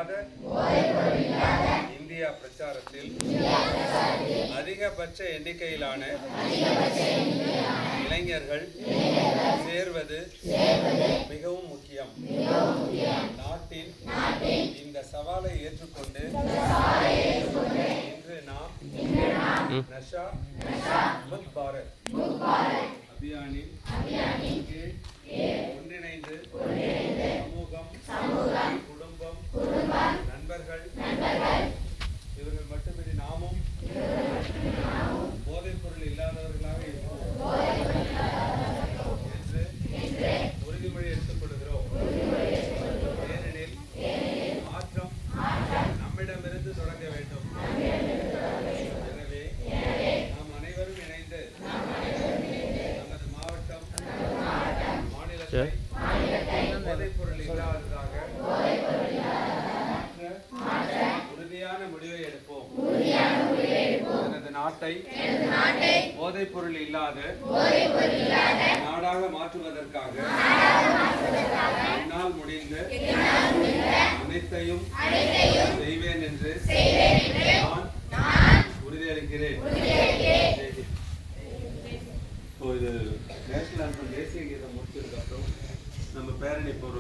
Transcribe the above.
இல்லாத இந்தியா பிரச்சாரத்தில் அதிகபட்ச எண்ணிக்கையிலான இளைஞர்கள் சேர்வது மிகவும் முக்கியம். நாட்டின் இந்த சவாலை ஏற்றுக்கொண்டு இன்று நாம் நஷா முக்த் பாரத் அபியானின் கீழ் ஒன்றிணைந்து சமூகம், குடும்பம், நண்பர்கள் இவர்கள் மட்டுமின்றி நாமும் போதைப் பொருள் இல்லாதவர்களாக இருப்போம் என்று உறுதிமொழி எடுத்துக் கொள்கிறோம். ஏனெனில் மாற்றம் நம்மிடமிருந்து தொடங்க வேண்டும். எனவே நாம் அனைவரும் இணைந்து நமது மாவட்டம், மாநிலத்தை போதைப் பொருள் இல்லாததாக மாற்ற உறுதியான முடிவை எடுப்போம். எனது நாட்டை போதைப் பொருள் இல்லாத நாடாக மாற்றுவதற்காக என்னால் முடிந்த அனைத்தையும் செய்வேன் என்று நான் உறுதியளிக்கிறேன். இது நேஷனல் ஆந்தம் தேசிய கீதம் முடிச்சதுக்கு அப்புறம் நம்ம பேரணி போறோம்.